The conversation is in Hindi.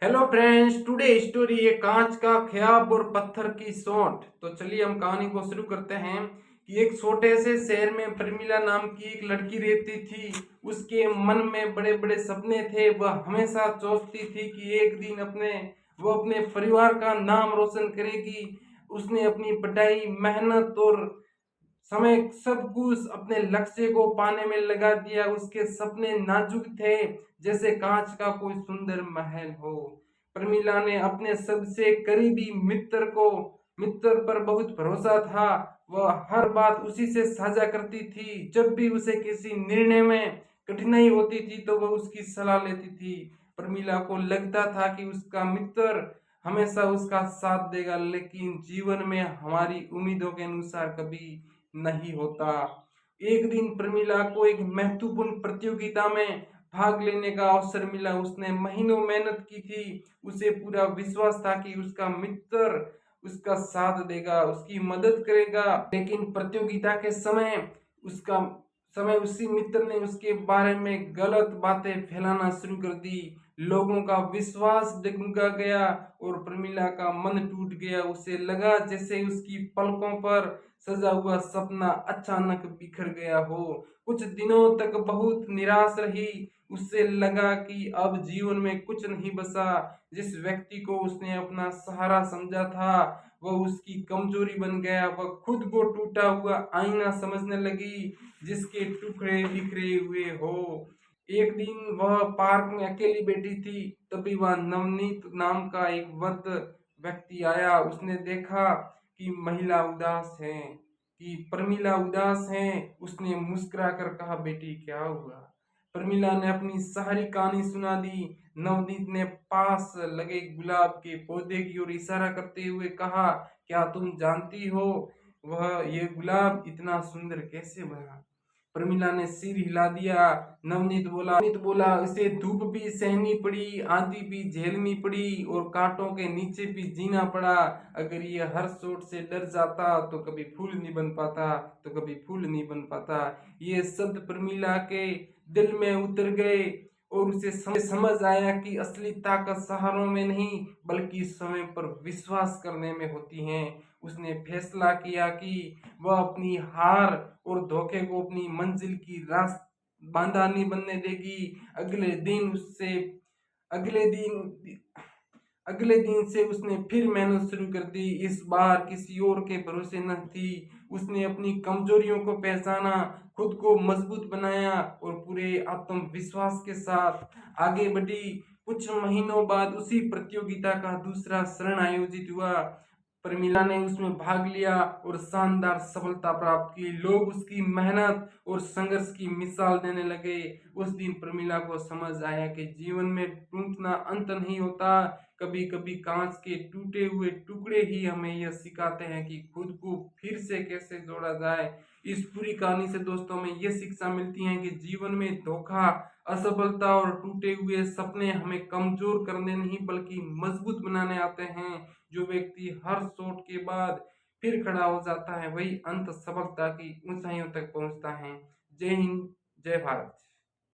हेलो फ्रेंड्स, टुडे स्टोरी है कांच का ख्याब और पत्थर की सोंठ। तो चलिए हम कहानी को शुरू करते हैं कि एक छोटे से शहर में प्रमिला नाम की एक लड़की रहती थी। उसके मन में बड़े बड़े सपने थे। वह हमेशा सोचती थी कि एक दिन वो अपने परिवार का नाम रोशन करेगी। उसने अपनी पढ़ाई, मेहनत और समय सब कुछ अपने लक्ष्य को पाने में लगा दिया। उसके सपने नाजुक थे, जैसे कांच का कोई सुंदर महल हो। प्रमिला ने अपने सबसे करीबी मित्र पर बहुत भरोसा था। वह हर बात उसी से साझा करती थी। जब भी उसे किसी निर्णय में कठिनाई होती थी तो वह उसकी सलाह लेती थी। प्रमिला को लगता था कि उसका मित्र हमेशा उसका साथ देगा, लेकिन जीवन में हमारी उम्मीदों के अनुसार कभी नहीं होता। एक दिन प्रमिला को एक महत्वपूर्ण प्रतियोगिता में भाग लेने का अवसर मिला। उसने महीनों मेहनत की थी। उसे पूरा विश्वास था कि उसका मित्र उसका साथ देगा, उसकी मदद करेगा। लेकिन प्रतियोगिता के उसका उसी मित्र ने उसके बारे में गलत बातें फैलाना शुरू कर दी। लोगों का विश्वास डगमगा गया और प्रमिला का मन टूट गया। उसे लगा जैसे उसकी पलकों पर सजा हुआ सपना अचानक बिखर गया हो। कुछ दिनों तक बहुत निराश रही। उससे लगा कि अब जीवन में कुछ नहीं बचा। जिस व्यक्ति को उसने अपना सहारा समझा था वह उसकी कमजोरी बन गया। वह खुद को टूटा हुआ आईना समझने लगी, जिसके टुकड़े बिखरे हुए हो। एक दिन वह पार्क में अकेली बैठी थी। तभी वह नवनीत नाम का एक वृद्ध व्यक्ति आया। उसने देखा कि महिला उदास है, कि प्रमिला उदास है। उसने मुस्कुराकर कहा, बेटी क्या हुआ? प्रमिला ने अपनी सारी कहानी सुना दी। नवनीत ने पास लगे गुलाब के पौधे की ओर इशारा करते हुए कहा, क्या तुम जानती हो वह ये गुलाब इतना सुंदर कैसे बना? प्रमिला ने सिर हिला दिया। नवनीत बोला, इसे धूप भी सहनी पड़ी, आंधी भी झेलनी पड़ी और कांटों के नीचे भी जीना पड़ा। अगर ये हर चोट से डर जाता तो कभी फूल नहीं बन पाता, ये शब्द प्रमिला के दिल में उतर गए और उसे समझ आया कि असली ताकत सहारों में नहीं बल्कि समय पर विश्वास करने में होती है। उसने फैसला किया कि वह अपनी हार और धोखे को अपनी मंजिल की रास बांधा नहीं बनने देगी। अगले दिन अगले दिन से उसने फिर मेहनत शुरू कर दी। इस बार किसी और के भरोसे न थी। उसने अपनी कमजोरियों को पहचाना, खुद को मजबूत बनाया और पूरे आत्मविश्वास के साथ आगे बढ़ी। कुछ महीनों बाद उसी प्रतियोगिता का दूसरा चरण आयोजित हुआ। प्रमिला ने उसमें भाग लिया और शानदार सफलता प्राप्त की। लोग उसकी मेहनत और संघर्ष की मिसाल देने लगे। उस दिन प्रमिला को समझ आया कि जीवन में टूटना अंत नहीं होता। कभी कभी कांच के टूटे हुए टुकड़े ही हमें यह सिखाते हैं कि खुद को फिर से कैसे जोड़ा जाए। इस पूरी कहानी से दोस्तों में यह शिक्षा मिलती है कि जीवन में धोखा, असफलता और टूटे हुए सपने हमें कमजोर करने नहीं बल्कि मजबूत बनाने आते हैं। जो व्यक्ति हर चोट के बाद फिर खड़ा हो जाता है वही अंत सफलता की ऊंचाइयों तक पहुंचता है। जय हिंद, जय भारत।